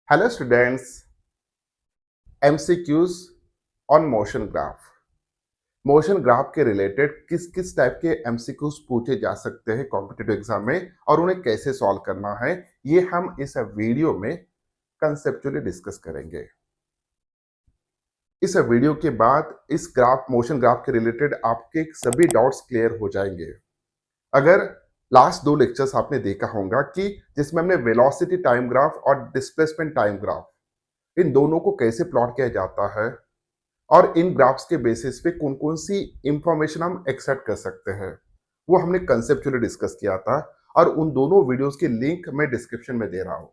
Hello students, MCQs on motion graph. Motion graph के related किस किस टाइप के एमसीक्यूज पूछे जा सकते हैं कॉम्पिटिटिव एग्जाम में और उन्हें कैसे सॉल्व करना है, ये हम इस वीडियो में कंसेप्चुअली डिस्कस करेंगे। इस वीडियो के बाद इस ग्राफ मोशन ग्राफ के रिलेटेड आपके सभी डाउट्स क्लियर हो जाएंगे। अगर लास्ट 2 लेक्चर्स आपने देखा होगा कि जिसमें हमने वेलोसिटी टाइम ग्राफ और डिस्प्लेसमेंट टाइम ग्राफ इन दोनों को कैसे प्लॉट किया जाता है और इन ग्राफ्स के बेसिस पे कौन कौन सी इंफॉर्मेशन हम एक्सट्रैक्ट कर सकते हैं, वो हमने कंसेप्चुअली डिस्कस किया था और उन दोनों वीडियोस की लिंक मैं डिस्क्रिप्शन में दे रहा हूं।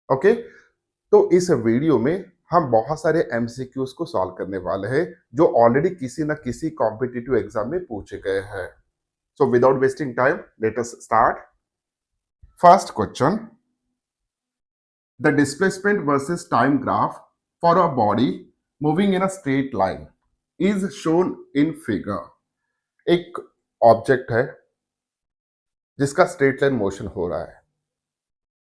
ओके, तो इस वीडियो में हम बहुत सारे एमसीक्यूज को सॉल्व करने वाले हैं जो ऑलरेडी किसी ना किसी कॉम्पिटिटिव एग्जाम में पूछे गए हैं। So without wasting time let us start. First question, the displacement versus time graph for a body moving in a straight line is shown in figure। एक ऑब्जेक्ट है जिसका स्ट्रेट लाइन मोशन हो रहा है,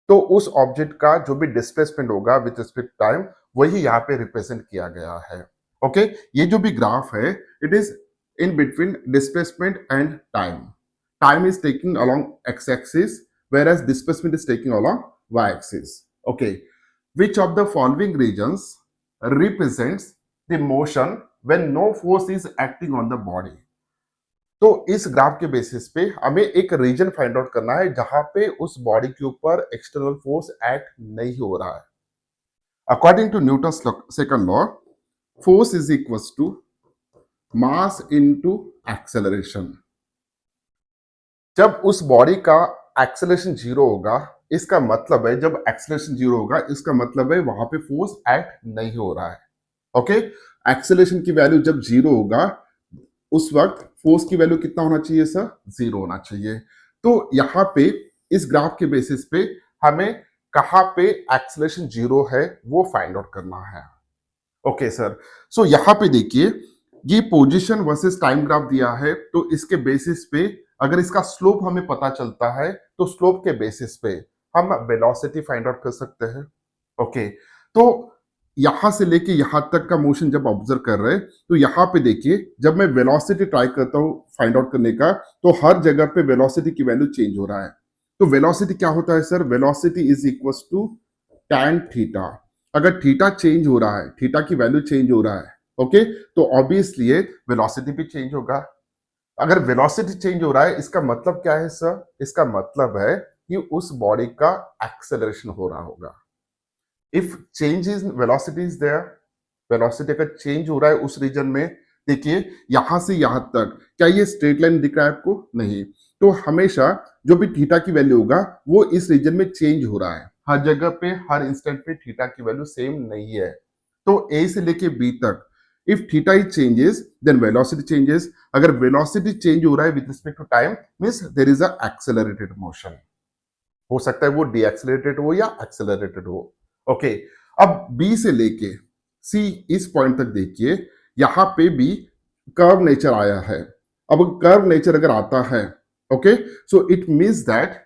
तो उस ऑब्जेक्ट का जो भी डिस्प्लेसमेंट होगा विद रिस्पेक्ट टाइम वही यहाँ पे रिप्रेजेंट किया गया है। ओके, ये जो भी ग्राफ है it is in between displacement and time. Time is taking along x axis whereas displacement is taking along y axis। okay, which of the following regions represents the motion when no force is acting on the body। तो इस graph के basis पे हमें एक reason find out करना है जहां पे उस बॉडी के ऊपर एक्सटर्नल फोर्स एक्ट नहीं हो रहा है। According to Newton second law, force is equal to mass into acceleration. जब उस बॉडी का एक्सेलरेशन जीरो होगा, इसका मतलब है जब एक्सेलरेशन जीरो होगा इसका मतलब है वहां पे फोर्स एक्ट नहीं हो रहा है। ओके, एक्सेलरेशन की वैल्यू जब जीरो होगा उस वक्त फोर्स की वैल्यू कितना होना चाहिए सर? जीरो होना चाहिए। तो यहाँ पे इस ग्राफ के बेसिस पे हमें कहाँ पे एक्सेलरेशन जीरो है वो फाइंड आउट करना है। ओके सर, सो यहाँ पे देखिए ये पोजीशन वर्सेस टाइम ग्राफ दिया है, तो इसके बेसिस पे अगर इसका स्लोप हमें पता चलता है तो स्लोप के बेसिस पे हम वेलोसिटी फाइंड आउट कर सकते हैं। ओके, तो यहां से लेके यहां तक का मोशन जब ऑब्जर्व कर रहे हैं तो यहां पे देखिए जब मैं वेलोसिटी ट्राई करता हूं फाइंड आउट करने का तो हर जगह पे वेलोसिटी की वैल्यू चेंज हो रहा है। तो वेलोसिटी क्या होता है sir? Velocity is equal to tan theta. अगर थीटा चेंज हो रहा है, थीटा की वैल्यू चेंज हो रहा है, ओके, तो ऑब्वियसली वेलोसिटी भी चेंज होगा। अगर वेलोसिटी चेंज हो रहा है इसका मतलब क्या है सर? इसका मतलब है कि उस बॉडी का एक्सेलरेशन हो रहा होगा। If change is velocity is there, velocity अगर चेंज हो रहा है उस रीजन में, देखिए यहां से यहां तक, क्या ये स्ट्रेट लाइन दिख रहा है आपको? नहीं। तो हमेशा जो भी थीटा की वैल्यू होगा वो इस रीजन में चेंज हो रहा है। हर जगह पे हर इंस्टेंट पे थीटा की वैल्यू सेम नहीं है। तो ए से लेके बी तक if theta is changes then velocity changes. अगर वेलोसिटी चेंज हो रहा है with respect to time means there is a accelerated motion. हो सकता है वो डीएक्सेलरेटेड हो या एक्सेलरेटेड हो। ओके, अब बी से लेके सी इस पॉइंट तक देखिए, यहां पे भी कर्व नेचर आया है। अब कर्व नेचर अगर आता है, okay, so it means that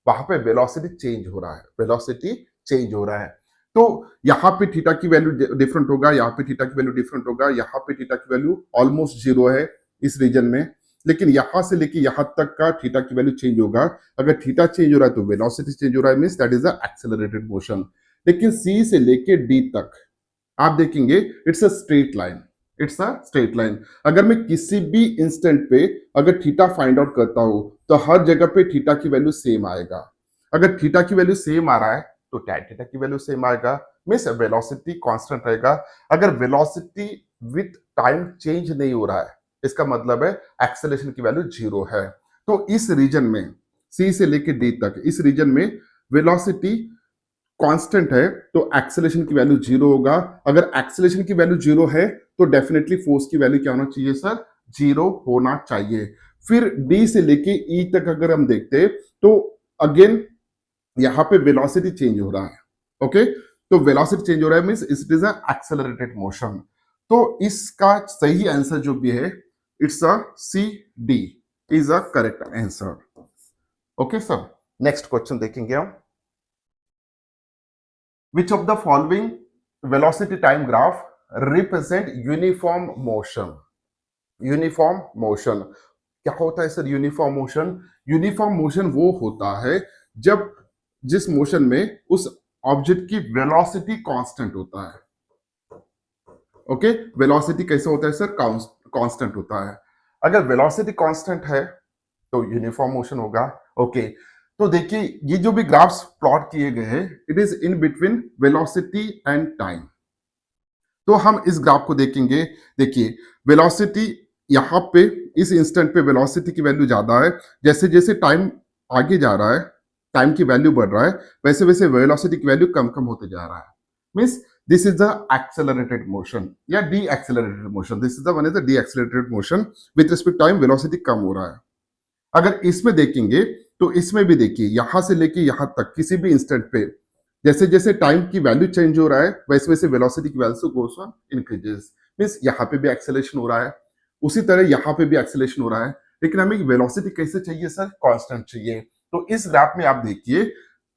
वहां पे वेलोसिटी चेंज हो रहा है, वेलोसिटी चेंज हो रहा है। तो यहाँ पे थीटा की वैल्यू डिफरेंट होगा, यहाँ पे थीटा की वैल्यू डिफरेंट होगा, यहाँ पे थीटा की वैल्यू ऑलमोस्ट जीरो है इस रीजन में, लेकिन यहां से लेके यहां तक का थीटा की वैल्यू चेंज होगा। अगर थीटा चेंज हो रहा है तो वेलोसिटी चेंज हो रहा है, means that is a accelerated motion. लेकिन सी से लेके डी तक आप देखेंगे it's a straight line, it's a straight line. अगर मैं किसी भी इंस्टेंट पे अगर थीटा फाइंड आउट करता हूं तो हर जगह पे थीटा की वैल्यू सेम आएगा। अगर थीटा की वैल्यू सेम आ रहा है तो टैन थीटा की वैल्यू सेम आएगा, मींस वेलोसिटी कांस्टेंट रहेगा। अगर वेलोसिटी विथ टाइम चेंज नहीं हो रहा है इसका मतलब है एक्सेलरेशन की वैल्यू जीरो है। तो इस रीजन में सी से लेके डी तक इस रीजन में वेलोसिटी कांस्टेंट है तो एक्सेलरेशन की वैल्यू जीरो होगा। अगर एक्सेलरेशन की वैल्यू जीरो है तो डेफिनेटली फोर्स की वैल्यू क्या होना चाहिए सर? जीरो होना चाहिए। फिर डी से लेके ई तक अगर हम देखते तो अगेन यहां पे वेलोसिटी चेंज हो रहा है। ओके, तो वेलोसिटी चेंज हो रहा है means it is a accelerated motion. तो इसका सही आंसर जो भी है it's a C D is a correct answer. Okay sir, next question देखेंगे हम। Which of the following velocity time graph represent uniform motion? Uniform motion क्या होता है sir? Uniform motion, uniform motion वो होता है जब जिस मोशन में उस ऑब्जेक्ट की वेलोसिटी कांस्टेंट होता है। ओके, वेलोसिटी कैसे होता है सर? कांस्टेंट होता है। अगर वेलोसिटी कांस्टेंट है तो यूनिफॉर्म मोशन होगा। ओके, तो देखिए ये जो भी ग्राफ्स प्लॉट किए गए हैं, it is in between velocity and time. तो हम इस ग्राफ को देखेंगे। देखिए वेलोसिटी यहाँ पे इस इंस्टेंट पे वेलोसिटी की वैल्यू ज्यादा है। जैसे जैसे टाइम आगे जा रहा है, टाइम की वैल्यू बढ़ रहा है, वैसे वैसे वेलोसिटी की वैल्यू कम कम होते जा रहा है। Means this is the accelerated motion या de accelerated motion. This is the one is the de accelerated motion. With respect time velocity कम हो रहा है। अगर इसमें देखेंगे तो इसमें भी देखिए यहां से लेके यहां तक किसी भी इंस्टेंट पे जैसे जैसे टाइम की वैल्यू चेंज हो रहा है, वैसे वैसे वेलोसिटी की value goes on increases. Means यहाँ पे भी एक्सेलरेशन हो रहा है, उसी तरह यहाँ पे भी एक्सेलरेशन हो रहा है। लेकिन हमें वेलोसिटी कैसे चाहिए सर? कांस्टेंट चाहिए। तो इस ग्राफ में आप देखिए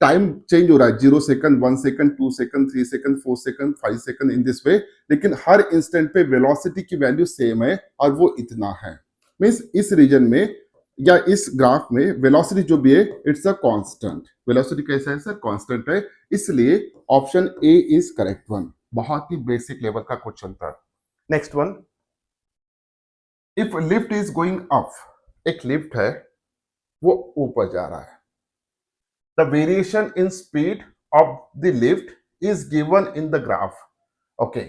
टाइम चेंज हो रहा है, 0 second, 1 second, 2 second, 3 second, 4 second, 5 second, in this way. लेकिन हर इंस्टेंट पे वेलोसिटी की वैल्यू सेम है और वो इतना है। मींस इस रीजन में या इस ग्राफ में वेलोसिटी जो भी है इट्स अ कांस्टेंट। वेलोसिटी कैसा है सर? कांस्टेंट है। इसलिए option A is correct one. बहुत ही बेसिक लेवल का क्वेश्चन था। Next one, if lift is going up, एक लिफ्ट है वो ऊपर जा रहा है। The variation in speed of the lift is given in the graph. Okay,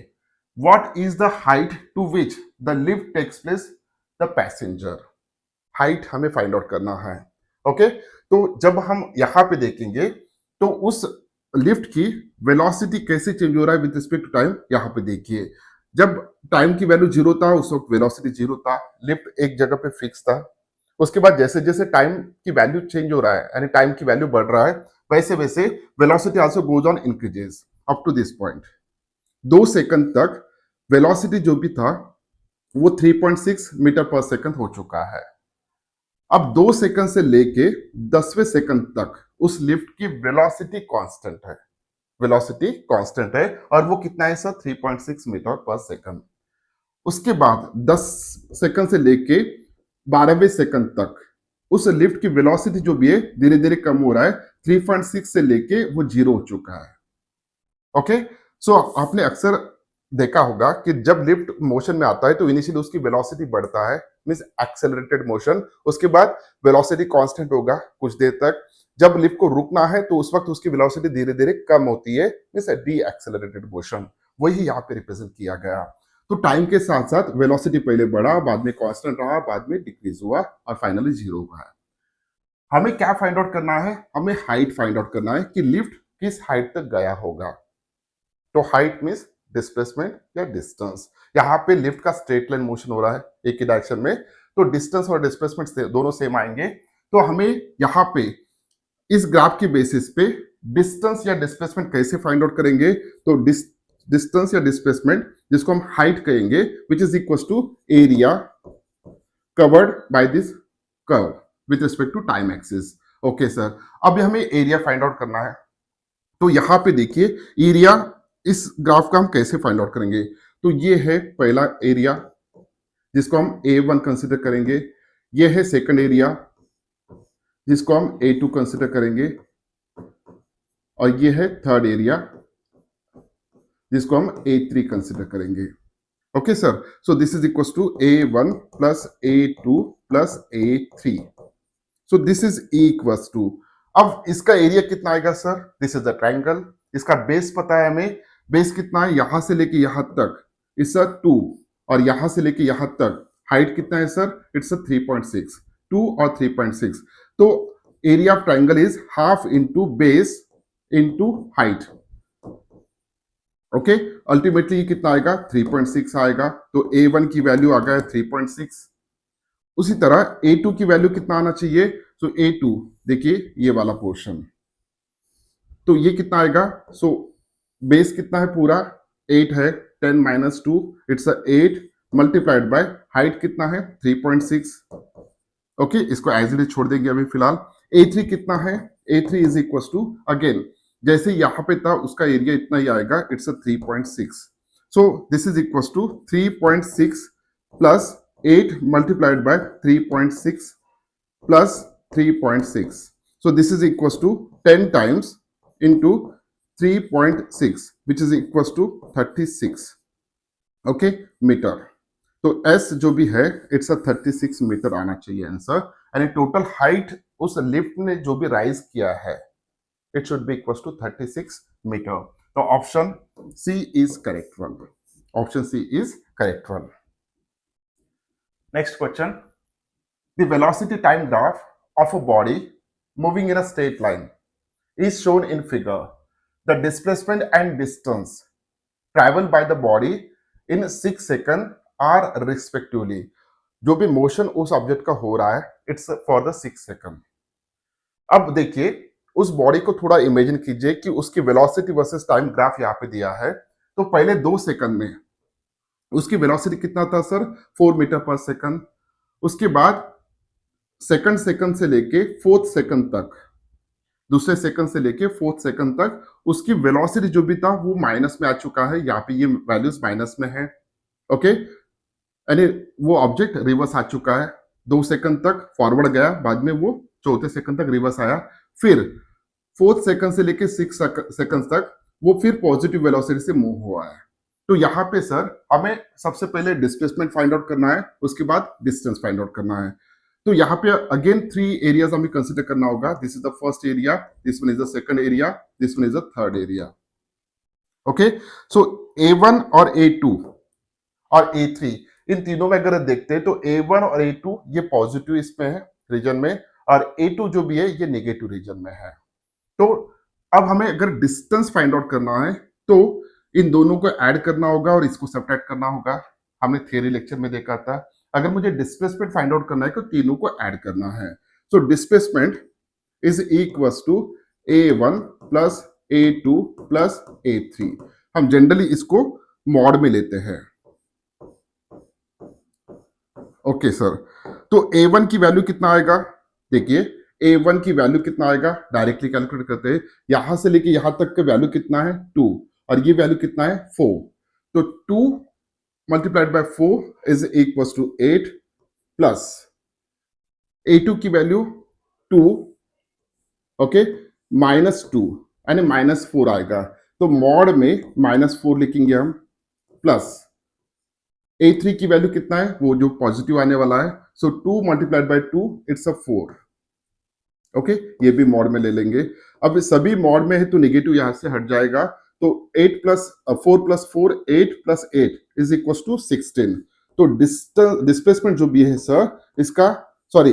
what is the height to which the lift takes place the passenger? Height हमें find out करना है। ओके, तो जब हम यहां पे देखेंगे तो उस लिफ्ट की वेलोसिटी कैसे चेंज हो रहा है विद रिस्पेक्ट टू टाइम। यहां पे देखिए जब टाइम की वैल्यू 0 था उस वक्त वेलोसिटी 0 था, लिफ्ट एक जगह पे फिक्स था। उसके बाद जैसे जैसे टाइम की वैल्यू चेंज हो रहा है यानी टाइम की वैल्यू बढ़ रहा है, वैसे वैसे velocity also goes on increases up to this point. 2 second तक वेलोसिटी जो भी था वो 3.6 मीटर पर सेकंड हो चुका है। अब 2 सेकंड से लेके 10वें सेकंड तक उस लिफ्ट की वेलोसिटी कांस्टेंट है। वेलोसिटी कांस्टेंट है और वो कितना है सर? 3.6 मीटर पर सेकंड। उसके बाद 10 सेकंड से लेके 12वें सेकंड तक उस लिफ्ट की वेलोसिटी जो भी है धीरे धीरे कम हो रहा है। 3.6 से लेके वो 0 हो चुका है। ओके, सो आपने अक्सर देखा होगा कि जब लिफ्ट मोशन में आता है तो इनिशियली उसकी वेलोसिटी बढ़ता है, मींस एक्सेलरेटेड मोशन। उसके बाद वेलोसिटी कांस्टेंट होगा कुछ देर तक। जब लिफ्ट को रुकना है तो उस वक्त उसकी वेलोसिटी धीरे धीरे कम होती है, मींस डी एक्सेलरेटेड मोशन। वही यहाँ पे रिप्रेजेंट किया गया। तो टाइम के साथ साथ वेलोसिटी पहले बढ़ा, बाद में कांस्टेंट रहा, बाद में डिक्रीज हुआ और फाइनली 0 हुआ। हमें क्या फाइंड आउट करना है? हमें हाइट फाइंड आउट करना है कि लिफ्ट किस हाइट तक गया होगा। तो हाइट मीन्स डिस्प्लेसमेंट या डिस्टेंस। यहाँ पे लिफ्ट का स्ट्रेट लाइन मोशन हो रहा है एक ही डायरेक्शन में, तो डिस्टेंस और डिस्प्लेसमेंट दोनों सेम आएंगे। तो हमें यहाँ पे इस ग्राफ के बेसिस पे डिस्टेंस या डिस्प्लेसमेंट कैसे फाइंड आउट करेंगे? तो डिस्टेंस या डिस्प्लेसमेंट जिसको हम हाइट कहेंगे, which is equal to area covered by this curve with respect to time axis. Okay sir, अब हमें एरिया फाइंड आउट करना है। तो यहां पे देखिए एरिया, इस ग्राफ का हम कैसे फाइंड आउट करेंगे? तो ये है पहला एरिया जिसको हम A1 कंसिडर करेंगे। ये है सेकंड एरिया जिसको हम A2 कंसिडर करेंगे। और ये है थर्ड एरिया जिसको हम A3 कंसिडर करेंगे। Okay sir, so this is equal to A1 plus A2 plus A3। So this is equal to, अब इसका एरिया कितना आएगा sir? This is the triangle. इसका बेस पता है हमें, बेस कितना है? यहां से लेके यहां तक इट्स अ 2 और यहां से लेके यहां तक हाइट कितना है सर? It's a 3.6। 2 और 3.6, तो area of triangle is half into base into height. Okay, ultimately ये कितना आएगा? 3.6 आएगा। तो A1 की वैल्यू आ गया 3.6। उसी तरह A2 की वैल्यू कितना आना चाहिए? तो A2 देखिए ये वाला पोर्शन, तो ये कितना आएगा? सो बेस कितना है? पूरा 8 है, 10 minus 2 it's 8 multiplied by height कितना है? 3.6। ओके, इसको एज इट इज छोड़ देंगे अभी फिलहाल। A3 कितना है? A3 is equal to again जैसे यहाँ पे था उसका एरिया इतना ही आएगा, it's a 3.6. So this is equal to 3.6 plus 8 multiplied by 3.6 plus 3.6. So this is equals to 10 times into 3.6 which is equals to 36. Okay, metre. तो S जो भी है इट्स अ 36 मीटर आना चाहिए आंसर. एंड टोटल हाइट उस lift ने जो भी राइज किया है it should be equals to 36 metre. तो option C is correct one. Option C is correct one. Next question. The velocity time graph of a body moving in a straight line is shown in figure. The displacement and distance traveled by the body in 6 seconds are respectively. जो भी motion उस object का हो रहा है it's for the 6 second. अब देखिए उस बॉडी को थोड़ा इमेजिन कीजिए कि उसकी वेलोसिटी वर्सेस टाइम ग्राफ यहाँ पे दिया है. तो पहले 2 सेकंड में उसकी वेलोसिटी कितना था सर? 4 मीटर पर सेकंड. उसके बाद सेकंड से लेके फोर्थ सेकंड तक, दूसरे सेकंड से लेके फोर्थ सेकंड तक उसकी वेलोसिटी जो भी था वो माइनस में आ चुका है. यहाँ पे ये वैल्यूज माइनस में है. ओके, यानी वो ऑब्जेक्ट रिवर्स आ चुका है. 2 सेकंड तक फॉरवर्ड गया, बाद में वो चौथे सेकंड तक रिवर्स आया. फिर फोर्थ सेकंड से लेके 6 सेकंड तक वो फिर पॉजिटिव वेलोसिटी से मूव हुआ है. तो यहाँ पे सर हमें सबसे पहले डिस्प्लेसमेंट फाइंड आउट करना है, उसके बाद डिस्टेंस फाइंड आउट करना है. तो यहाँ पे अगेन 3 एरियाज हमें कंसिडर करना होगा. This is the first area, this one is the second area, this one is the third area. Okay, so A1 और A2 और A3 इन तीनों में अगर देखते हैं तो A1 और A2 ये पॉजिटिव इसमें है रीजन में, और A2 जो भी है ये नेगेटिव रीजन में है. तो अब हमें अगर डिस्टेंस फाइंड आउट करना है तो इन दोनों को ऐड करना होगा और इसको सब्ट्रैक्ट करना होगा. हमने थियरी लेक्चर में देखा था. अगर मुझे डिस्प्लेसमेंट फाइंड आउट करना है तो तीनों को ऐड करना है. So displacement is equals to A1 plus A2 plus A3. हम जनरली इसको मॉड में लेते हैं. ओके सर, तो A1 की वैल्यू कितना आएगा? देखिए A1 की वैल्यू कितना आएगा, डायरेक्टली कैलकुलेट करते हैं. यहां से लेके यहां तक का वैल्यू कितना है? 2. और ये वैल्यू कितना है? 4. तो 2 multiplied by 4 is equals to 8 plus A2 की वैल्यू 2, ओके, माइनस 2 यानी माइनस 4 आएगा. तो मॉड में माइनस 4 लिखेंगे हम, प्लस A3 की वैल्यू कितना है? वो जो पॉजिटिव आने वाला है. सो 2 multiplied bye 2 it's a 4. Okay, ये भी मॉड में ले लेंगे. अब सभी मॉड में है तो नेगेटिव यहां से हट जाएगा. तो 8 plus 4 plus 4 8 plus 8 is equal to 16. तो डिस्प्लेसमेंट जो भी है सर इसका, सॉरी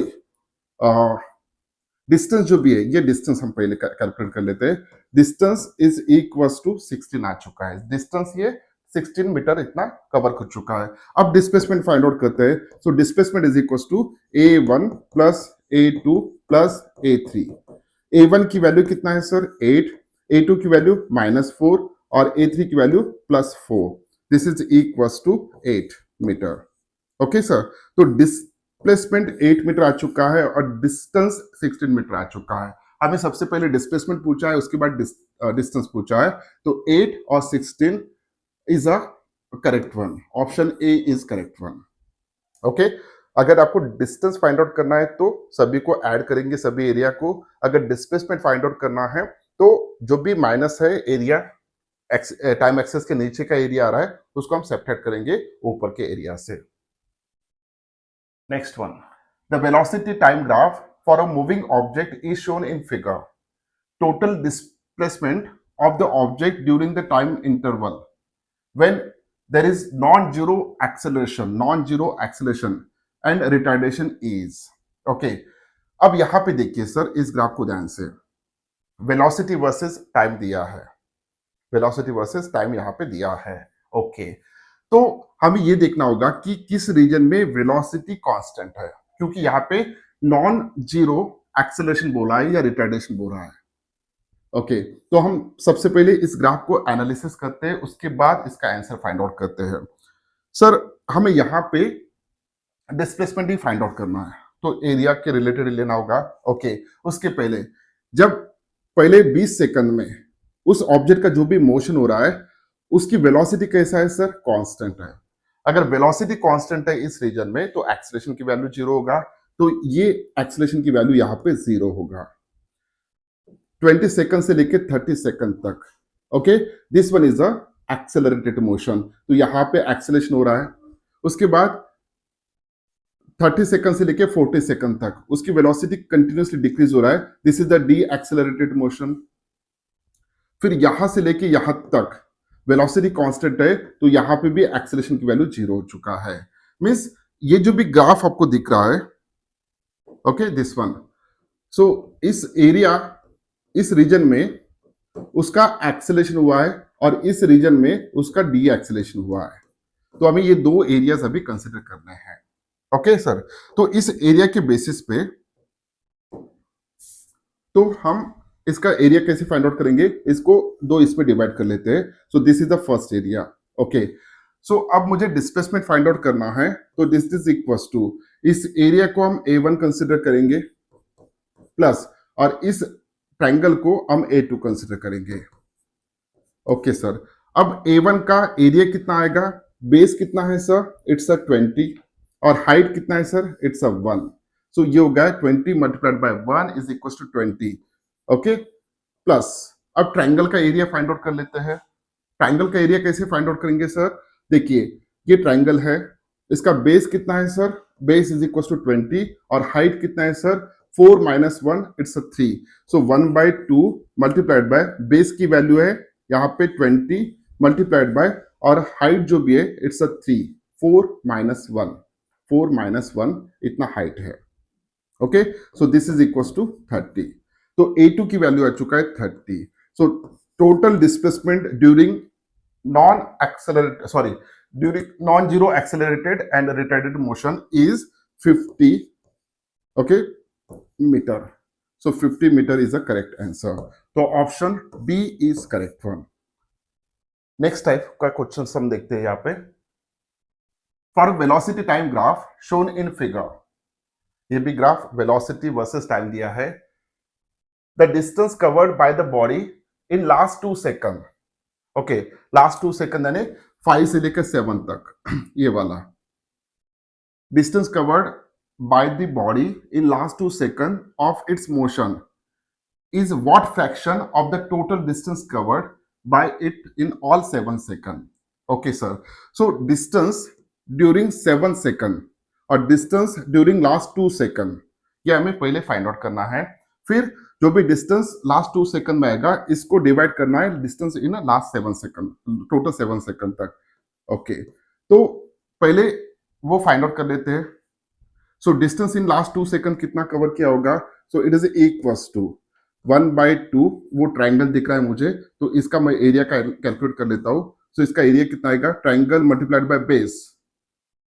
डिस्टेंस जो भी है, ये डिस्टेंस हम पहले कैलकुलेट कर लेते हैं. डिस्टेंस इज इक्वल टू 16 आ चुका है. डिस्टेंस ये 16 मीटर इतना कवर कर चुका है. अब डिस्प्लेसमेंट फाइंड आउट करते हैं. So displacement is equal to A1 plus A2 plus A3. A1 की वैल्यू कितना है सर? 8. A2 की वैल्यू -4 और A3 की value +4. This is equals to 8 metre. Okay sir, तो डिस्प्लेसमेंट 8 मीटर आ चुका है और डिस्टेंस 16 मीटर आ चुका है. हमें सबसे पहले डिस्प्लेसमेंट पूछा है, उसके बाद डिस्टेंस पूछा है. तो 8 और 16 is a correct one. Option A is correct one. Okay, अगर आपको डिस्टेंस फाइंड आउट करना है तो सभी को ऐड करेंगे, सभी एरिया को. अगर डिस्प्लेसमेंट फाइंड आउट करना है तो जो भी माइनस है एरिया, टाइम एक्सेस के नीचे का एरिया आ रहा है उसको हम सब्ट्रैक्ट करेंगे ऊपर के एरिया से. Next one, the velocity time graph for a moving object is shown in figure. Total displacement of the object during the time interval when there is non-zero acceleration and retardation is. Okay, अब यहां पे देखिए sir इस graph को ध्यान से. Velocity versus time दिया है, वेलोसिटी वर्सेस टाइम यहां पे दिया है. ओके, तो हमें ये देखना होगा कि किस रीजन में वेलोसिटी कांस्टेंट है, क्योंकि यहाँ पे नॉन जीरो एक्सेलरेशन बोला है या रिटार्डेशन बोला है. ओके, तो हम सबसे पहले इस ग्राफ को एनालिसिस करते हैं, उसके बाद इसका आंसर फाइंड आउट करते हैं. सर हमें यहाँ पे डिस्प्लेसमेंट ही फाइंड आउट करना है तो एरिया के रिलेटेड लेना होगा. ओके, उसके पहले जब पहले 20 सेकंड में उस ऑब्जेक्ट का जो भी मोशन हो रहा है उसकी वेलोसिटी कैसा है सर, कांस्टेंट है। अगर वेलोसिटी कांस्टेंट है इस रीजन में तो एक्सेलरेशन की वैल्यू जीरो होगा, तो ये एक्सेलरेशन की वैल्यू यहाँ पे जीरो होगा 20 सेकंड से लेके 30 सेकंड तक। Okay, this one is a accelerated motion, तो यहाँ पे एक्सेलरेशन हो रहा है। उसके बाद 30 सेकंड से लेके 40 सेकंड तक उसकी वेलोसिटी कंटिन्यूसली डिक्रीज हो रहा है, this is the de accelerated motion. फिर यहां से लेके यहां तक वेलोसिटी कांस्टेंट है, तो यहां पे भी एक्सेलरेशन की वैल्यू जीरो हो चुका है। मींस ये जो भी ग्राफ आपको दिख रहा है, ओके दिस वन, सो इस एरिया, इस रीजन में उसका एक्सेलरेशन हुआ है और इस रीजन में उसका डी एक्सेलरेशन हुआ है, तो हमें ये दो एरियाज अभी कंसिडर करने हैं। ओके सर, तो इस एरिया के बेसिस पे तो हम इसका एरिया कैसे फाइंड आउट करेंगे, इसको दो इसमें डिवाइड कर लेते हैं। So this is the first area. Okay, so अब मुझे डिस्प्लेसमेंट फाइंड आउट करना है, तो दिस इज इक्वल्स टू, इस एरिया को हम A1 कंसिडर करेंगे प्लस, और इस ट्रायंगल को हम A2 कंसिडर करेंगे। ओके सर, अब A1 का एरिया कितना आएगा, बेस कितना है सर, इट्स अ 20, और हाइट कितना है सर, इट्स अ 1, सो ये हो गया 20 multiplied by 1 is equal to 20। Okay, plus अब ट्रायंगल का एरिया फाइंड आउट कर लेते हैं। ट्रायंगल का एरिया कैसे फाइंड आउट करेंगे सर, देखिए ये ट्रायंगल है, इसका बेस कितना है sir, base is equal to 20, और हाइट कितना है sir, 4 minus 1 it's a 3, so 1/2 multiplied by base की वैल्यू है यहाँ पे 20 मल्टीप्लाइड बाय, और हाइट जो भी है इट्स अ 3, 4 माइनस 1, 4 माइनस 1 इतना हाइट है। Okay, so this is equal to 30, तो A2 की वैल्यू आ चुका है 30। So total displacement during non accelerated, sorry, during non zero accelerated and retarded motion is 50, okay, metre. So 50 metre is the correct answer, तो option B is correct one. Next type का question हम देखते हैं यहाँ पे, for velocity time graph shown in figure, ये भी graph velocity versus time दिया है, the distance covered by the body in last 2 second. Okay, last 2 second यानी 5 से लेकर 7 तक, ये वाला distance covered by the body in last 2 second of its motion is what fraction of the total distance covered by it in all 7 second. Okay sir, so distance during 7 second और distance during last 2 second, ये हमें पहले find out करना है। फिर जो भी distance last 2 second में आएगा इसको डिवाइड करना है distance in last 7 second, total 7 second तक। ओके, तो पहले वो फाइंड आउट कर लेते हैं। So distance in last 2 second कितना कवर किया होगा, so it is equals to 1/2, वो ट्रायंगल दिख रहा है मुझे, तो इसका मैं एरिया कैलकुलेट कर लेता हूँ। सो इसका एरिया कितना आएगा, triangle multiplied by base,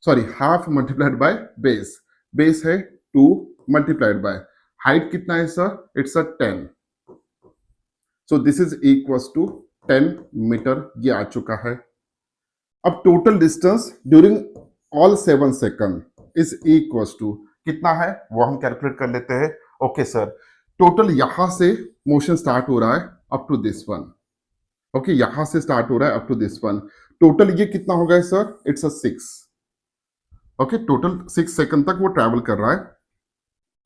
sorry half multiplied by base, base है 2 मल्टीप्लाइड बाय हाइट कितना है sir, it's a 10, so this is equals to 10 metre, ये आ चुका है। अब total distance during all 7 second is equals to कितना है, वो हम कैलकुलेट कर लेते हैं। ओके सर, टोटल यहां से मोशन स्टार्ट हो रहा है up to this one, okay, यहां से स्टार्ट हो रहा है up to this one, total ये कितना हो गया sir, it's a 6, okay, total 6 second तक वो ट्रैवल कर रहा है।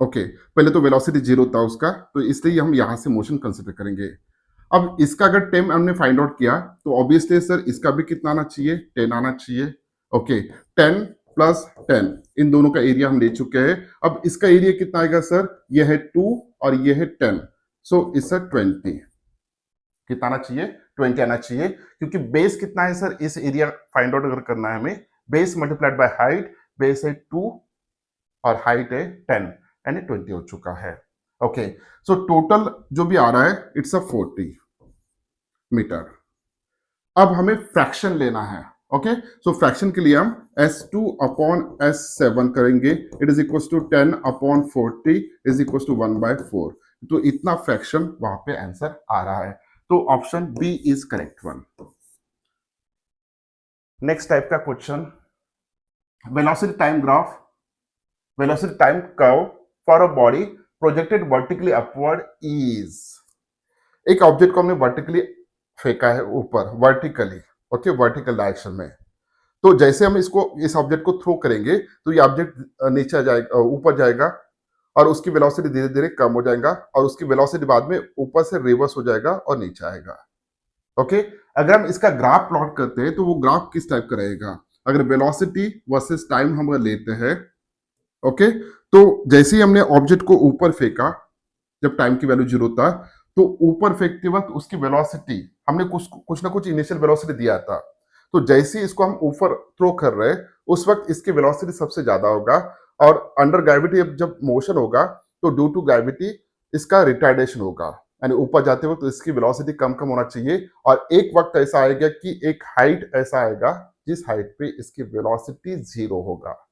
ओके, पहले तो वेलोसिटी जीरो था उसका, तो इसलिए हम यहां से मोशन कंसिडर करेंगे। अब इसका अगर टाइम हमने फाइंड आउट किया तो ऑब्वियसली सर इसका भी कितना आना चाहिए, 10 आना चाहिए। ओके, 10 प्लस 10 इन दोनों का एरिया हम ले चुके हैं। अब इसका एरिया कितना आएगा सर, ये है 2 और ये है 10, सो इससे 20 कितना आना चाहिए, 20 आना चाहिए, क्योंकि बेस कितना है सर, इस एरिया फाइंड आउट अगर करना है हमें, base multiplied by height, base है 2 और हाइट है 10 यानी 20 हो चुका है। ओके, सो टोटल जो भी आ रहा है इट्स अ 40 मीटर। अब हमें फ्रैक्शन लेना है। ओके, सो फ्रैक्शन के लिए हम S2 अपॉन S7 करेंगे, it is equal to 10 upon 40 is equal to 1/4, तो इतना फ्रैक्शन वहां पे आंसर आ रहा है, तो option B is correct one. Next type का question, velocity time graph, velocity time curve for a body projected vertically upward is, एक object को हमने वर्टिकली फेंका है ऊपर वर्टिकली, ओके, वर्टिकल डायरेक्शन में। तो जैसे हम इसको इस ऑब्जेक्ट को थ्रो करेंगे तो ये ऑब्जेक्ट नीचे जाएगा, ऊपर जाएगा और उसकी वेलोसिटी धीरे धीरे कम हो जाएगा और उसकी वेलोसिटी बाद में ऊपर से रिवर्स हो जाएगा और नीचे आएगा। ओके, अगर हम इसका ग्राफ प्लॉट करते हैं तो वो ग्राफ किस टाइप का रहेगा? अगर वेलोसिटी वर्सेस टाइम हम अगर लेते हैं, ओके, तो जैसे ही हमने ऑब्जेक्ट को ऊपर फेंका, जब टाइम की वैल्यू जीरो था, तो ऊपर फेंकते वक्त उसकी वेलोसिटी हमने कुछ ना कुछ इनिशियल वेलोसिटी दिया था। तो जैसे ही इसको हम ऊपर थ्रो कर रहे हैं उस वक्त इसकी वेलोसिटी सबसे ज्यादा होगा और अंडर ग्रेविटी जब मोशन होगा तो ड्यू टू ग्रेविटी इसका रिटार्डेशन होगा, यानी ऊपर जाते वक्त तो इसकी वेलोसिटी कम कम होना चाहिए और एक वक्त ऐसा आएगा कि एक हाइट ऐसा आएगा जिस हाइट पे इसकी वेलोसिटी जीरो होगा।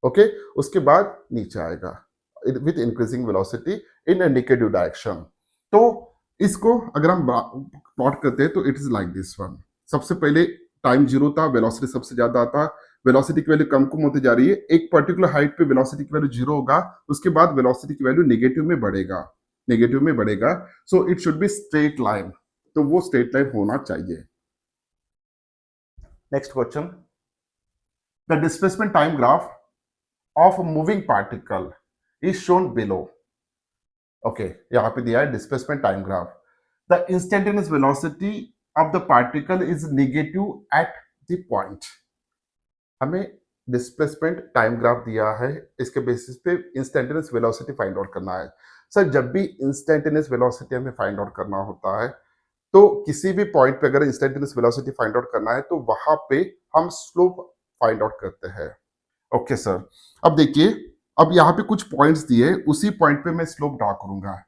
ओके, उसके बाद नीचे आएगा with increasing velocity in a negative direction. तो इसको अगर हम प्लॉट करते हैं तो it is like this one. सबसे पहले टाइम जीरो था, वेलोसिटी सबसे ज्यादा था, वेलोसिटी की वैल्यू कम कम होती जा रही है, एक पर्टिकुलर हाइट पे वेलोसिटी की वैल्यू जीरो होगा, उसके बाद वेलोसिटी की वैल्यू नेगेटिव में बढ़ेगा, नेगेटिव में बढ़ेगा। So it should be straight line, तो वो स्ट्रेट लाइन होना चाहिए। Next question, the displacement time graph of moving particle is shown below. Okay, यहां पे दिया है displacement time graph. The instantaneous velocity of the particle is negative at the point. हमें displacement time graph दिया है, इसके बेसिस पे instantaneous velocity find out करना है। सर जब भी इंस्टेंटेनियस वेलोसिटी हमें फाइंड आउट करना होता है तो किसी भी पॉइंट पे अगर इंस्टेंटेनियस वेलोसिटी फाइंड आउट करना है तो वहां पे हम स्लोप फाइंड आउट करते हैं। ओके सर, अब देखिए, अब यहाँ पे कुछ पॉइंट्स दिए, उसी पॉइंट पे मैं स्लोप ड्रा करूंगा।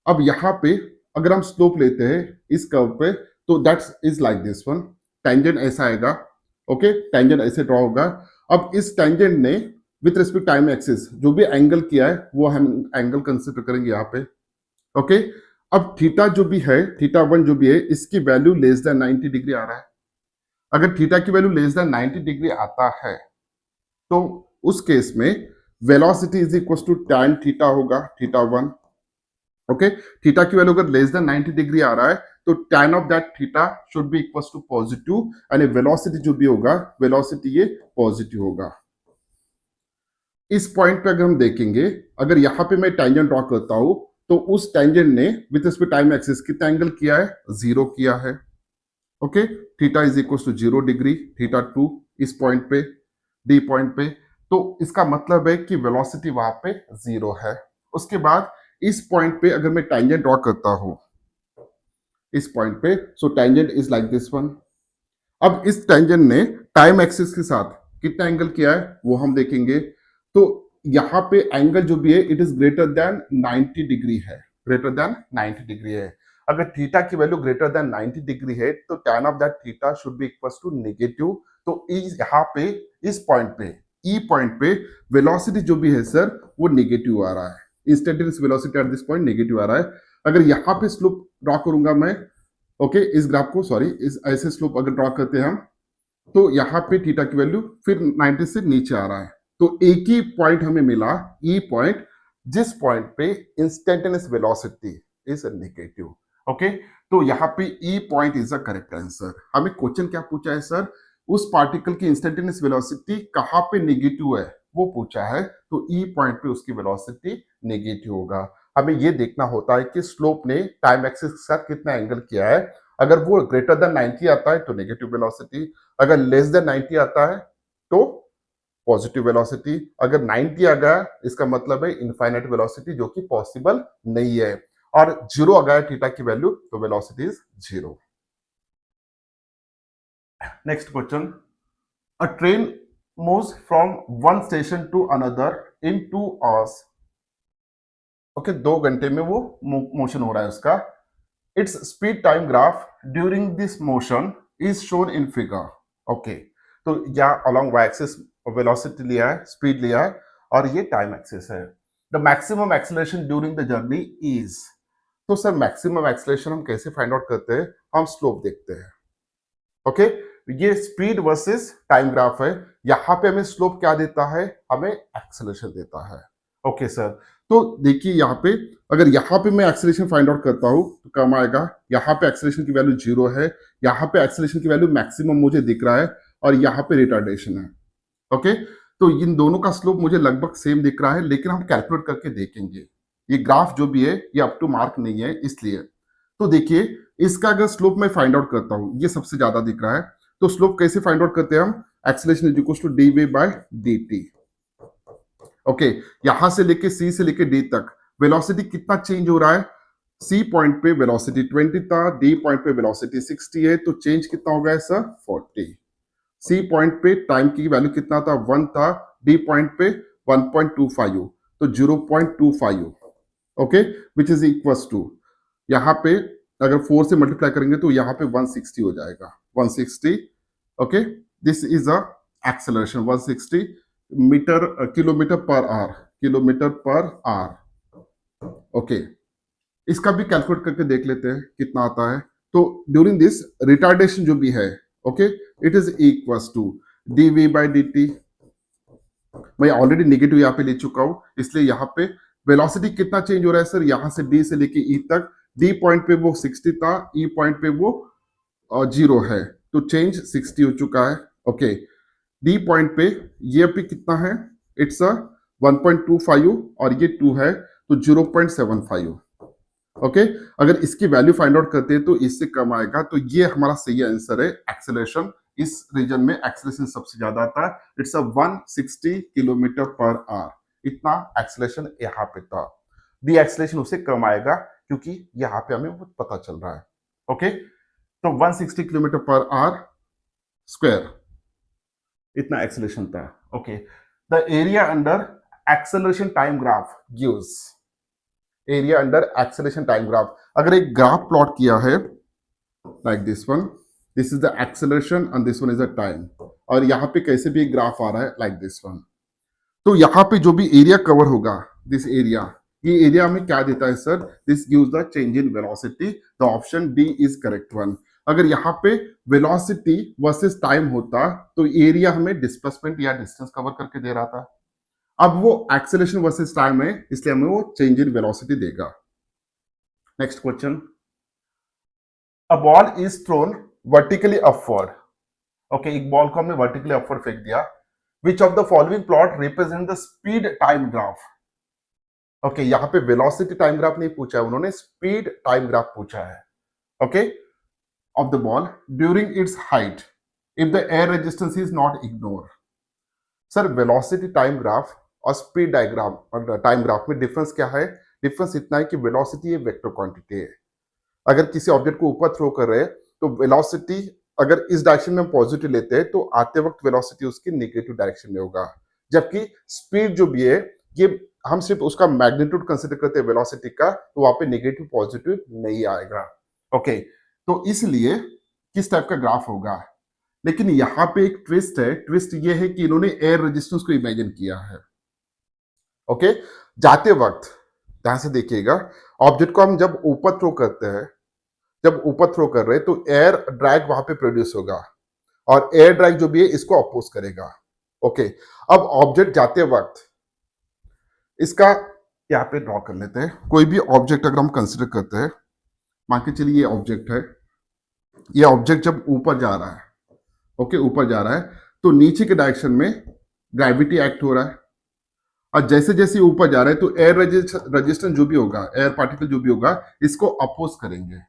अब यहाँ पे अगर हम स्लोप लेते हैं इस कर्व पे तो that's is like this one, tangent ऐसा आएगा। ओके, टेंजेंट ऐसे ड्रॉ होगा। अब इस टेंजेंट ने विथ रिस्पेक्ट टाइम एक्सिस जो भी एंगल किया है वो हम एंगल कंसिडर करेंगे यहाँ पे। ओके, अब थीटा जो भी है, थीटा वन जो भी है, इसकी वैल्यू लेस देन 90 डिग्री आ रहा है। अगर थीटा की वैल्यू लेस देन 90 डिग्री आता है तो उस केस में velocity is equal to tan theta होगा, थीटा वन। ओके, थीटा की वैल्यू अगर लेस देन 90 डिग्री आ रहा है तो tan of that theta should be equal to positive, यानी वेलोसिटी जो भी होगा, वेलोसिटी ये पॉजिटिव होगा। इस पॉइंट पे अगर हम देखेंगे, अगर यहाँ पे मैं टेंजेंट ड्रॉ करता हूं तो उस टेंजेंट ने विथ रिस्पेक्ट टाइम एक्सिस कितना एंगल किया है? जीरो किया है। Okay, theta is equal to 0 degree, theta 2 इस पॉइंट पे, डी पॉइंट पे, तो इसका मतलब है कि वेलोसिटी वहां पे जीरो है। उसके बाद इस पॉइंट पे अगर मैं टेंजेंट ड्रॉ करता हूं इस पॉइंट पे, so tangent is like this one. अब इस टेंजेंट ने टाइम एक्सिस के साथ कितना एंगल किया है वो हम देखेंगे। तो यहाँ पे एंगल जो भी है it is greater than 90 degree है, ग्रेटर देन 90 डिग्री है। अगर थीटा की वैल्यू ग्रेटर देन 90 डिग्री है तो tan of that theta should be equal to negative. तो यहाँ पे इस पॉइंट पे, ई पॉइंट पे वेलोसिटी जो भी है सर वो नेगेटिव आ रहा है, instantaneous velocity at this point negative आ रहा है। अगर यहाँ पे स्लोप ड्रॉ करूंगा मैं, ओके, इस ग्राफ को, सॉरी, इस ऐसे स्लोप अगर ड्रॉ करते हैं हम तो यहाँ पे थीटा की वैल्यू फिर 90 से नीचे आ रहा है। तो एक ही पॉइंट हमें मिला, ई पॉइंट, जिस पॉइंट पे instantaneous velocity is negative. Okay, तो यहाँ पे ई point is the correct answer. हमें क्वेश्चन क्या पूछा है सर? उस पार्टिकल की इंस्टेंटेनियस वेलोसिटी कहाँ पे नेगेटिव है वो पूछा है, तो ई पॉइंट पे उसकी वेलोसिटी नेगेटिव होगा। हमें ये देखना होता है कि स्लोप ने टाइम एक्सिस के साथ कितना एंगल किया है। अगर वो ग्रेटर देन 90 आता है तो नेगेटिव वेलोसिटी, अगर लेस देन 90 आता है तो पॉजिटिव वेलोसिटी। अगर 90 आ गया इसका मतलब है इनफाइनाइट वेलोसिटी, जो कि पॉसिबल नहीं है। और जीरो आ गया थीटा की वैल्यू तो velocity is zero. Next question, a train moves from one station to another in 2 hours। Okay, 2 घंटे में वो मोशन हो रहा है उसका। Its speed time graph during this motion is shown in figure. Okay, तो या अलोंग वाई एक्सिस वेलोसिटी लिया है, स्पीड लिया है, और ये टाइम एक्सिस है। The maximum acceleration during the journey is. तो सर मैक्सिमम एक्सेलरेशन हम कैसे फाइंड आउट करते हैं? हम स्लोप देखते हैं। ओके, ये स्पीड वर्सेस टाइम ग्राफ है, यहां पे हमें स्लोप क्या देता है? हमें एक्सेलरेशन देता है। ओके सर, तो देखिए यहाँ पे, अगर यहाँ पे मैं एक्सेलरेशन फाइंड आउट करता हूँ तो कम आएगा, यहाँ पे एक्सेलरेशन की वैल्यू 0 है, यहाँ पे एक्सेलरेशन की वैल्यू मैक्सिमम मुझे दिख रहा है, और यहाँ पे रिटार्डेशन है। ओके, तो इन दोनों का स्लोप मुझे लगभग सेम दिख रहा है, लेकिन हम कैलकुलेट करके देखेंगे। ये ग्राफ जो भी है ये अप टू मार्क नहीं है, इसलिए। तो देखिए, इसका अगर स्लोप मैं फाइंड आउट करता हूँ, ये सबसे ज्यादा दिख रहा है, तो स्लोप कैसे फाइंड आउट करते हैं हम? Acceleration is equal to d v by d t. Okay, यहां से लेके सी से लेके डी तक वेलोसिटी कितना चेंज हो रहा है? सी पॉइंट पे वेलोसिटी 20 था, डी पॉइंट पे वेलोसिटी 60 है, तो चेंज कितना हो गया है सर? 40। सी पॉइंट पे टाइम की वैल्यू कितना था? 1 था, डी पॉइंट पे 1.25, तो 0.25। Okay, which is equals to, यहाँ पे अगर 4 से मल्टीप्लाई करेंगे तो यहाँ पे 160 हो जाएगा, 160। Okay, this is a acceleration 160 metre kilometre per hour, kilometre per hour. Okay, इसका भी कैलकुलेट करके देख लेते हैं कितना आता है। तो ड्यूरिंग दिस रिटार्डेशन जो भी है, okay, it is equals to d v by d t. मैं ऑलरेडी नेगेटिव यहाँ पे ले चुका हूं, इसलिए यहाँ पे वेलोसिटी कितना चेंज हो रहा है सर? यहाँ से डी से लेके ई तक, डी पॉइंट पे वो 60 था, ई पॉइंट पे वो 0 है, तो चेंज 60 हो चुका है। ओके, डी पॉइंट पे ये पे कितना है? इट्स अ 1.25 और ये 2 है, तो 0.75। ओके, अगर इसकी वैल्यू फाइंड आउट करते हैं तो इससे कम आएगा, तो ये हमारा सही आंसर है। एक्सेलरेशन इस रीजन में एक्सेलरेशन सबसे ज्यादा आता है, it's a 160 kilometre per our. इतना एक्सेलरेशन यहाँ पे था, डी एक्सेलरेशन उससे कम आएगा, क्योंकि यहाँ पे हमें वो पता चल रहा है। ओके, तो 160 किलोमीटर पर आवर स्क्वायर, इतना एक्सेलरेशन था। Okay, the area under acceleration time graph gives, area under acceleration time graph. अगर एक ग्राफ प्लॉट किया है like this one, this is the acceleration and this one is the time, और यहाँ पे कैसे भी एक ग्राफ आ रहा है लाइक दिस वन, तो यहाँ पे जो भी एरिया कवर होगा, दिस एरिया, ये एरिया हमें क्या देता है sir? This gives the change in velocity, the option D is correct one. अगर यहाँ पे वेलोसिटी वर्सेस टाइम होता तो एरिया हमें डिस्प्लेसमेंट या डिस्टेंस कवर करके दे रहा था, अब वो एक्सेलरेशन वर्सेस टाइम है, इसलिए हमें वो चेंज इन वेलोसिटी देगा। Next question, a ball is thrown vertically upward. Okay, एक बॉल को हमने वर्टिकली अपवर्ड फेंक दिया, विच of the following plot represent the speed time graph. Okay, यहाँ पे वेलोसिटी टाइम ग्राफ नहीं पूछा है उन्होंने, स्पीड टाइम ग्राफ पूछा है। Okay, of the ball during its height if the air resistance is not ignore. Sir, velocity time graph और speed diagram और टाइम ग्राफ में डिफरेंस क्या है? डिफरेंस इतना है कि वेलोसिटी एक वेक्टर क्वांटिटी है। अगर किसी ऑब्जेक्ट को ऊपर थ्रो कर रहे हैं तो वेलोसिटी अगर इस डायरेक्शन में हम पॉजिटिव लेते हैं तो आते वक्त वेलोसिटी उसकी नेगेटिव डायरेक्शन में होगा, जबकि स्पीड जो भी है ये हम सिर्फ उसका मैग्नीट्यूड कंसीडर करते हैं वेलोसिटी का, तो वहां पे नेगेटिव पॉजिटिव नहीं आएगा। ओके, तो इसलिए किस टाइप का ग्राफ होगा? लेकिन यहाँ पे एक ट्विस्ट है, ट्विस्ट ये है कि इन्होंने एयर रेजिस्टेंस को इमेजिन किया है। ओके, जाते वक्त ध्यान से देखिएगा, ऑब्जेक्ट को हम जब ऊपर थ्रो करते हैं, जब ऊपर थ्रो कर रहे हैं तो एयर ड्रैग वहां पे प्रोड्यूस होगा, और एयर ड्रैग जो भी है इसको अपोज करेगा। ओके, अब ऑब्जेक्ट जाते वक्त इसका यहाँ पे ड्रॉ कर लेते हैं। कोई भी ऑब्जेक्ट अगर हम कंसिडर करते हैं, मान के चलिए ये ऑब्जेक्ट है, ये ऑब्जेक्ट जब ऊपर जा रहा है, ओके, ऊपर जा रहा है, तो नीचे के डायरेक्शन में ग्रेविटी एक्ट हो रहा है, और जैसे जैसे ऊपर जा रहा है तो एयर रेजिस्टेंस जो भी होगा, एयर पार्टिकल जो भी होगा, इसको अपोज करेंगे।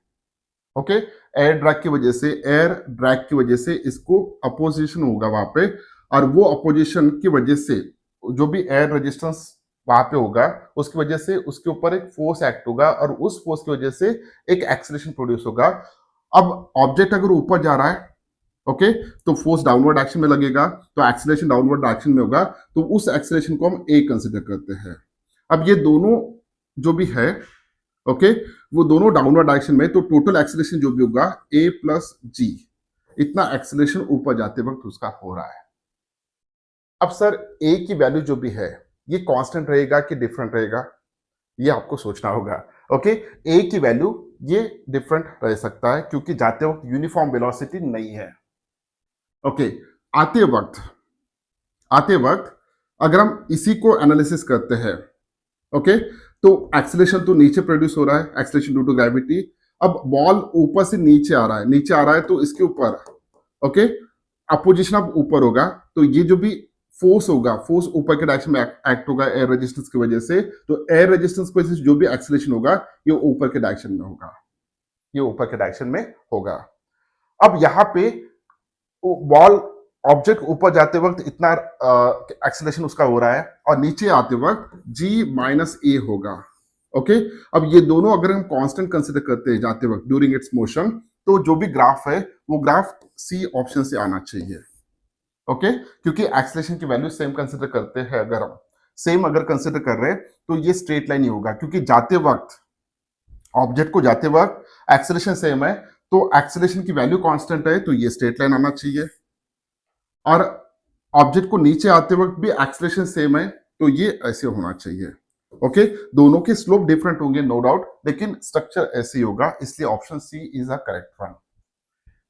ओके, एयर ड्रैग की वजह से, एयर ड्रैग की वजह से इसको अपोजिशन होगा वहां पे, और वो अपोजिशन की वजह से जो भी एयर रेजिस्टेंस वहां पे होगा उसकी वजह से उसके ऊपर एक फोर्स एक्ट होगा, और उस फोर्स की वजह से एक एक्सेलरेशन प्रोड्यूस होगा। अब ऑब्जेक्ट अगर ऊपर जा रहा है, ओके, तो फोर्स डाउनवर्ड डायरेक्शन में लगेगा, तो एक्सेलरेशन डाउनवर्ड डायरेक्शन में होगा, तो उस एक्सेलरेशन को हम ए कंसिडर करते हैं। अब ये दोनों जो भी है, ओके, वो दोनों डाउनवर्ड डायरेक्शन में, तो टोटल एक्सेलरेशन जो भी होगा ए प्लस जी, इतना एक्सेलरेशन ऊपर जाते वक्त उसका हो रहा है। अब सर, ए की वैल्यू जो भी है ये कांस्टेंट रहेगा कि डिफरेंट रहेगा, ये आपको सोचना होगा। ओके, ए की वैल्यू ये डिफरेंट रह सकता है, क्योंकि जाते वक्त यूनिफॉर्म वेलोसिटी नहीं है। ओके, आते वक्त अगर हम इसी को एनालिसिस करते हैं, ओके, तो एक्सेलरेशन तो नीचे प्रोड्यूस हो रहा है, एक्सेलरेशन ड्यू टू ग्रेविटी। अब बॉल ऊपर से नीचे आ रहा है, नीचे आ रहा है तो इसके ऊपर, ओके, अपोजिशन अब ऊपर होगा, तो ये जो भी फोर्स होगा, फोर्स ऊपर के डायरेक्शन में एक्ट होगा एयर रेजिस्टेंस की वजह से, तो एयर रेजिस्टेंस की वजह से जो भी एक्सेलरेशन होगा ये ऊपर के डायरेक्शन में होगा, ये ऊपर के डायरेक्शन में होगा। अब यहाँ पे बॉल, ऑब्जेक्ट ऊपर जाते वक्त इतना एक्सेलरेशन उसका हो रहा है और नीचे आते वक्त g माइनस ए होगा। ओके, अब ये दोनों अगर हम कांस्टेंट कंसीडर करते हैं जाते वक्त ड्यूरिंग इट्स मोशन, तो जो भी ग्राफ है वो ग्राफ सी ऑप्शन से आना चाहिए। ओके, क्योंकि एक्सेलरेशन की वैल्यू सेम कंसीडर करते हैं, अगर हम सेम अगर कंसीडर कर रहे हैं तो ये स्ट्रेट लाइन ही होगा, क्योंकि जाते वक्त ऑब्जेक्ट को जाते वक्त एक्सेलरेशन सेम है, तो एक्सेलरेशन की वैल्यू कांस्टेंट है, तो ये स्ट्रेट लाइन आना चाहिए। और ऑब्जेक्ट को नीचे आते वक्त भी एक्सेलरेशन सेम है, तो ये ऐसे होना चाहिए। ओके, दोनों के स्लोप डिफरेंट होंगे नो डाउट, लेकिन स्ट्रक्चर ऐसे ही होगा, इसलिए option C is a correct one.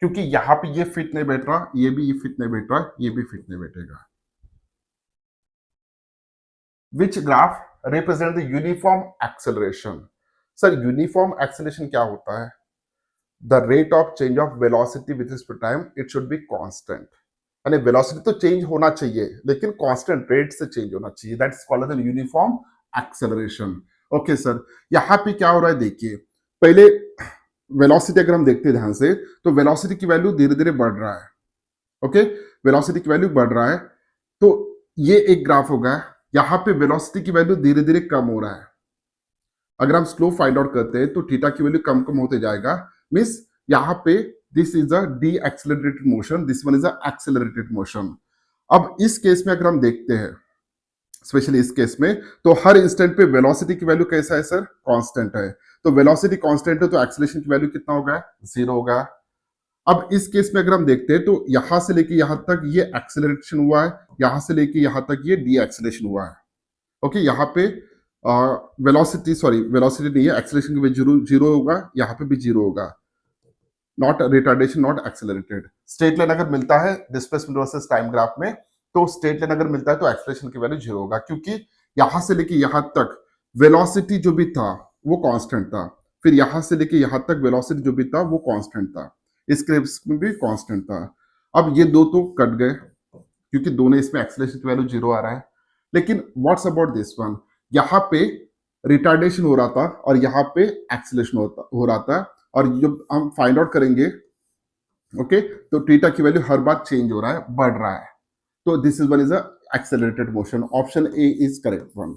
क्योंकि यहां पे ये फिट नहीं बैठ रहा, ये भी फिट नहीं बैठ रहा, ये भी फिट नहीं बैठेगा। Which graph represent the uniform acceleration? Sir uniform acceleration क्या होता है? The rate of change of velocity with respect time it should be constant, यानी वेलोसिटी तो चेंज होना चाहिए लेकिन कांस्टेंट रेट से चेंज होना चाहिए, that is called as uniform acceleration. Okay sir, यहाँ पे क्या हो रहा है देखिए, पहले वेलोसिटी अगर हम देखते हैं ध्यान से, तो वेलोसिटी की वैल्यू धीरे धीरे बढ़ रहा है। ओके, वेलोसिटी की वैल्यू बढ़ रहा है, तो ये एक ग्राफ होगा, यहाँ पे वेलोसिटी की वैल्यू धीरे धीरे कम हो रहा है। अगर हम स्लो फाइंड आउट करते हैं तो थीटा की वैल्यू कम कम होते जाएगा, मींस यहाँ पे this is a D accelerated motion, this one is a accelerated motion. अब इस केस में अगर हम देखते हैं, स्पेशली इस केस में, तो हर इंस्टेंट पे वेलोसिटी की वैल्यू कैसा है सर? कांस्टेंट है। तो वेलोसिटी कांस्टेंट है तो एक्सेलरेशन की वैल्यू कितना होगा? जीरो होगा। अब इस केस में अगर हम देखते हैं तो यहां से लेके यहां तक ये एक्सेलरेशन हुआ है, यहां से लेके यहां तक ये डी एक्सेलरेशन हुआ है। ओके, यहाँ पे वेलोसिटी, सॉरी वेलोसिटी नहीं है, एक्सेलरेशन की वैल्यू जीरो होगा, यहाँ पे भी जीरो होगा, not retardation not accelerated. Straight line अगर मिलता है डिस्प्लेसमेंट वर्सेस टाइम ग्राफ में, तो स्ट्रेट लाइन अगर मिलता है तो एक्सेलरेशन की वैल्यू जीरो होगा, क्योंकि यहां से लेके यहां तक वेलोसिटी जो भी था वो कांस्टेंट था, फिर यहां से लेके यहां तक वेलोसिटी जो भी था वो कांस्टेंट था, इस केस में भी कांस्टेंट था। अब ये दो तो कट गए क्योंकि दोनों इसमें एक्सेलरेशन की वैल्यू जीरो आ रहा है, लेकिन व्हाट्स अबाउट दिस वन, यहाँ पे रिटार्डेशन हो रहा था और यहाँ पे एक्सेलरेशन हो रहा था, और जब हम फाइंड आउट करेंगे, ओके, तो थीटा की वैल्यू हर बार चेंज हो रहा है, बढ़ रहा है, तो this is one is a accelerated motion, option A is correct one.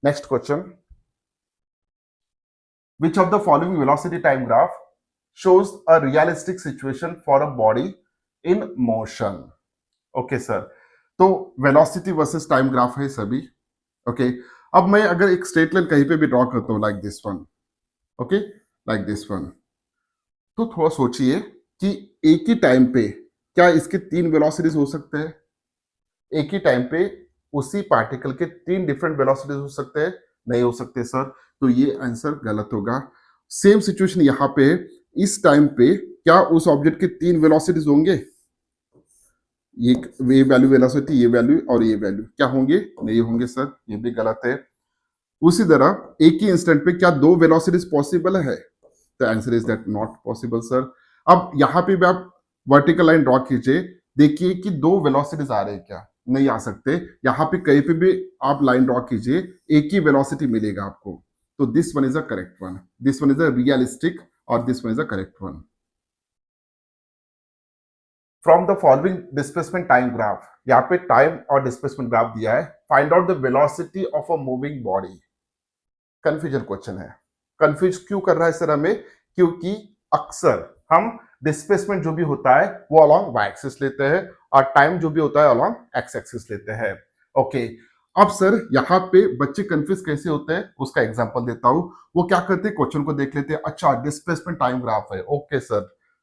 Next question, which of the following velocity time graph shows a realistic situation for a body in motion? Okay sir, तो velocity versus time graph है सभी। Okay, अब मैं अगर एक straight line कहीं पे भी ड्रॉ करता हूं like this one, okay, like this one, तो थोड़ा सोचिए कि एक ही टाइम पे क्या इसके तीन वेलोसिटीज हो सकते हैं? एक ही टाइम पे उसी पार्टिकल के तीन डिफरेंट वेलोसिटीज हो सकते हैं? नहीं हो सकते सर, तो ये आंसर गलत होगा। सेम सिचुएशन यहाँ पे, इस टाइम पे क्या उस ऑब्जेक्ट के तीन वेलोसिटीज होंगे? ये वैल्यू वेलोसिटी, ये वैल्यू और ये वैल्यू क्या होंगे? नहीं होंगे सर, ये भी गलत है। उसी तरह एक ही इंस्टेंट पे क्या दो वेलोसिटीज पॉसिबल है? The answer is that not possible sir. अब यहाँ पे भी आप वर्टिकल लाइन ड्रॉ कीजिए, देखिए कि दो वेलोसिटीज आ रहे हैं क्या? नहीं आ सकते। यहाँ पे कहीं पे भी आप लाइन ड्रॉ कीजिए, एक ही वेलोसिटी मिलेगा आपको, तो this one is a correct one, this one is a realistic और this one is a correct one. From the following displacement time graph, यहाँ पे टाइम और डिस्प्लेसमेंट ग्राफ दिया है, find out the velocity of a moving body. Confusion question है। Confuse क्यों कर रहा है सर हमें? क्योंकि अक्सर हम डिस्प्लेसमेंट जो भी होता है वो अलोंग वाई एक्सिस लेते हैं और टाइम जो भी होता है अलोंग एक्स एक्सिस लेते हैं। ओके, अब सर यहाँ पे बच्चे कंफ्यूज कैसे होते हैं उसका एग्जांपल देता हूं। वो क्या करते हैं, क्वेश्चन को देख लेते हैं, अच्छा डिस्प्लेसमेंट टाइम ग्राफ है, ओके सर,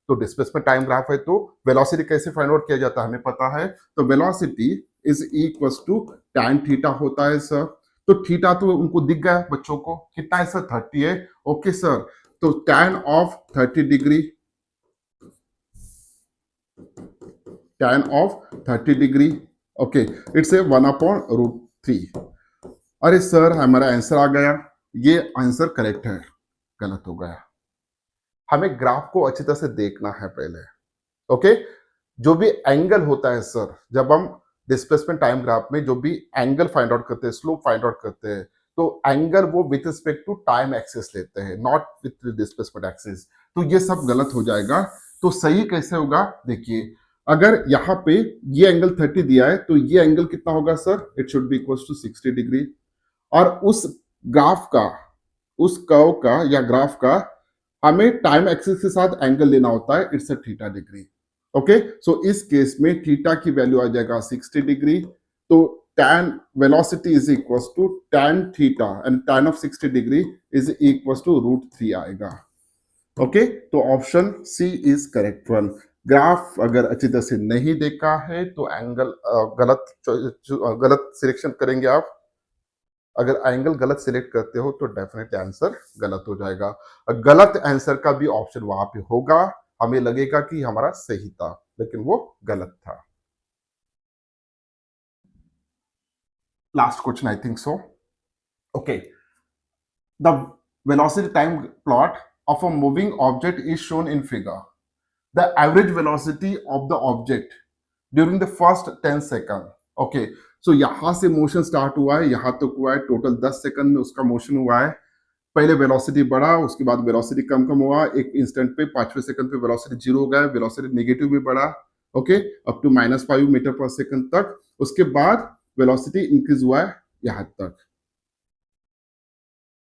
तो डिस्प्लेसमेंट टाइम ग्राफ है तो वेलोसिटी कैसे फाइंड आउट किया जाता है हमें पता है, तो velocity is equal to tan theta होता है सर। तो थीटा तो उनको दिख गया बच्चों को, कितना है सर? 30 है। ओके सर, तो tan of 30 degree, tan of 30 degree, okay, it's a 1/√3। अरे सर हमारा आंसर आ गया, ये आंसर करेक्ट है, गलत हो गया। हमें ग्राफ को अच्छी तरह से देखना है पहले। ओके, जो भी एंगल होता है सर, जब हम डिस्प्लेसमेंट टाइम ग्राफ में जो भी एंगल फाइंड आउट करते हैं, स्लोप फाइंड आउट करते हैं, तो एंगल वो with respect to time axis लेते हैं, नॉट विथ डिस्प्लेसमेंट एक्सिस। तो ये सब गलत हो जाएगा। तो सही कैसे होगा, देखिए, अगर यहाँ पे ये एंगल 30 दिया है तो ये एंगल कितना होगा sir, it should be equal to 60 degree. और उस ग्राफ का, उस कर्व का या ग्राफ का हमें टाइम एक्सिस के साथ एंगल लेना होता है, it's a theta degree. Okay, so इस केस में थीटा की वैल्यू आ जाएगा 60 डिग्री। तो tan velocity is equal to tan theta and tan of 60 degree is equal to √3 आएगा। ओके, तो option C is correct one. Graph अगर अच्छी तरह से नहीं देखा है तो एंगल गलत सिलेक्शन करेंगे आप। अगर एंगल गलत सिलेक्ट करते हो तो डेफिनेटली आंसर गलत हो जाएगा। गलत आंसर का भी ऑप्शन वहां पे होगा, हमें लगेगा कि हमारा सही था, लेकिन वो गलत था। Last question I think so. Okay, the velocity time plot of a moving object is shown in figure. The average velocity of the object during the first 10 second. Okay, so यहां से मोशन स्टार्ट हुआ है, यहां तक हुआ है, total 10 second में उसका मोशन हुआ है। पहले वेलोसिटी बढ़ा, उसके बाद वेलोसिटी कम कम हुआ, एक इंस्टेंट पे 5वें सेकंड पे वेलोसिटी जीरो हो गया, वेलोसिटी नेगेटिव में बढ़ा। ओके, अप टू -5 मीटर पर सेकंड तक। उसके बाद वेलोसिटी इंक्रीज हुआ है यहां तक।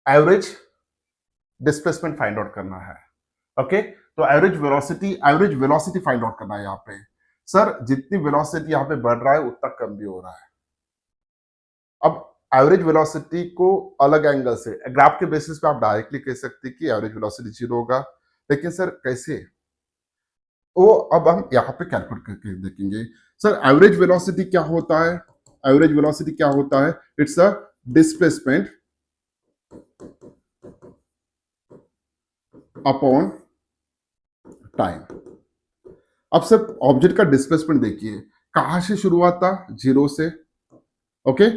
एवरेज डिस्प्लेसमेंट फाइंड आउट करना है। ओके, तो एवरेज वेलोसिटी फाइंड आउट करना है यहाँ पे। सर जितनी वेलोसिटी यहाँ पे बढ़ रहा है उतना कम भी हो रहा है। अब एवरेज वेलोसिटी को अलग एंगल से ग्राफ के बेसिस पे आप डायरेक्टली कह सकते हैं कि एवरेज वेलोसिटी जीरो होगा, लेकिन सर कैसे, वो अब हम यहाँ पे कैलकुलेट करके देखेंगे। सर एवरेज वेलोसिटी क्या होता है, एवरेज वेलोसिटी क्या होता है, it's a displacement upon time. अब सर ऑब्जेक्ट का डिस्प्लेसमेंट देखिए, कहां से शुरू हुआ था, जीरो से। ओके,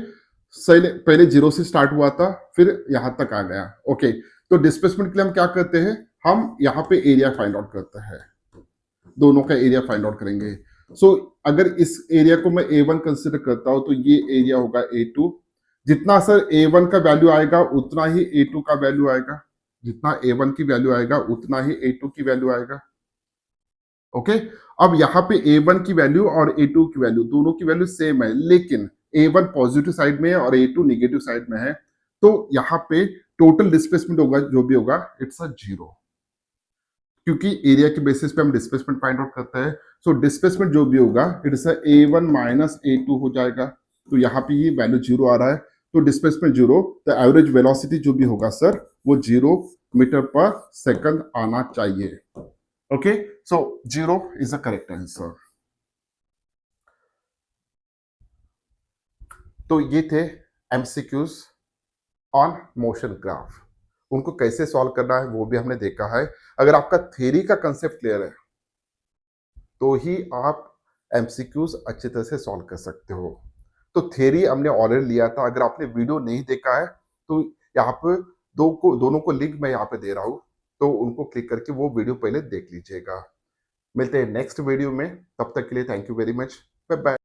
पहले जीरो से स्टार्ट हुआ था, फिर यहां तक आ गया। ओके, तो डिस्प्लेसमेंट के लिए हम क्या करते हैं, हम यहाँ पे एरिया फाइंड आउट करते हैं, दोनों का एरिया फाइंड आउट करेंगे। सो अगर इस एरिया को मैं A1 कंसिडर करता हूं तो ये एरिया होगा A2। जितना सर A1 का वैल्यू आएगा उतना ही A2 का वैल्यू आएगा, जितना A1 की वैल्यू आएगा उतना ही A2 की वैल्यू आएगा। ओके, अब यहाँ पे A1 की वैल्यू और A2 की वैल्यू, दोनों की वैल्यू सेम है, लेकिन A1 पॉजिटिव साइड में है और A2 नेगेटिव साइड में है। तो यहाँ पे टोटल डिस्प्लेसमेंट होगा जो भी होगा, इट्स अ जीरो, क्योंकि एरिया के बेसिस पे हम डिस्प्लेसमेंट फाइंड आउट करते हैं। सो डिस्प्लेसमेंट जो भी होगा it's a A1 minus A2 हो जाएगा। तो यहाँ पे ये वैल्यू जीरो आ रहा है, तो डिस्प्लेसमेंट जीरो, तो एवरेज वेलोसिटी जो भी होगा सर वो 0 मीटर पर सेकंड आना चाहिए। Okay, so zero is a correct answer. तो ये थे एमसीक्यूज ऑन मोशन ग्राफ। उनको कैसे सॉल्व करना है वो भी हमने देखा है। अगर आपका थ्योरी का कंसेप्ट क्लियर है तो ही आप एमसीक्यूज अच्छी तरह से सॉल्व कर सकते हो। तो थ्योरी हमने ऑलरेडी लिया था, अगर आपने वीडियो नहीं देखा है तो यहाँ पे दोनों को लिंक मैं यहाँ पे दे रहा हूँ, तो उनको क्लिक करके वो वीडियो पहले देख लीजिएगा। मिलते हैं नेक्स्ट वीडियो में, तब तक के लिए thank you very much, bye bye.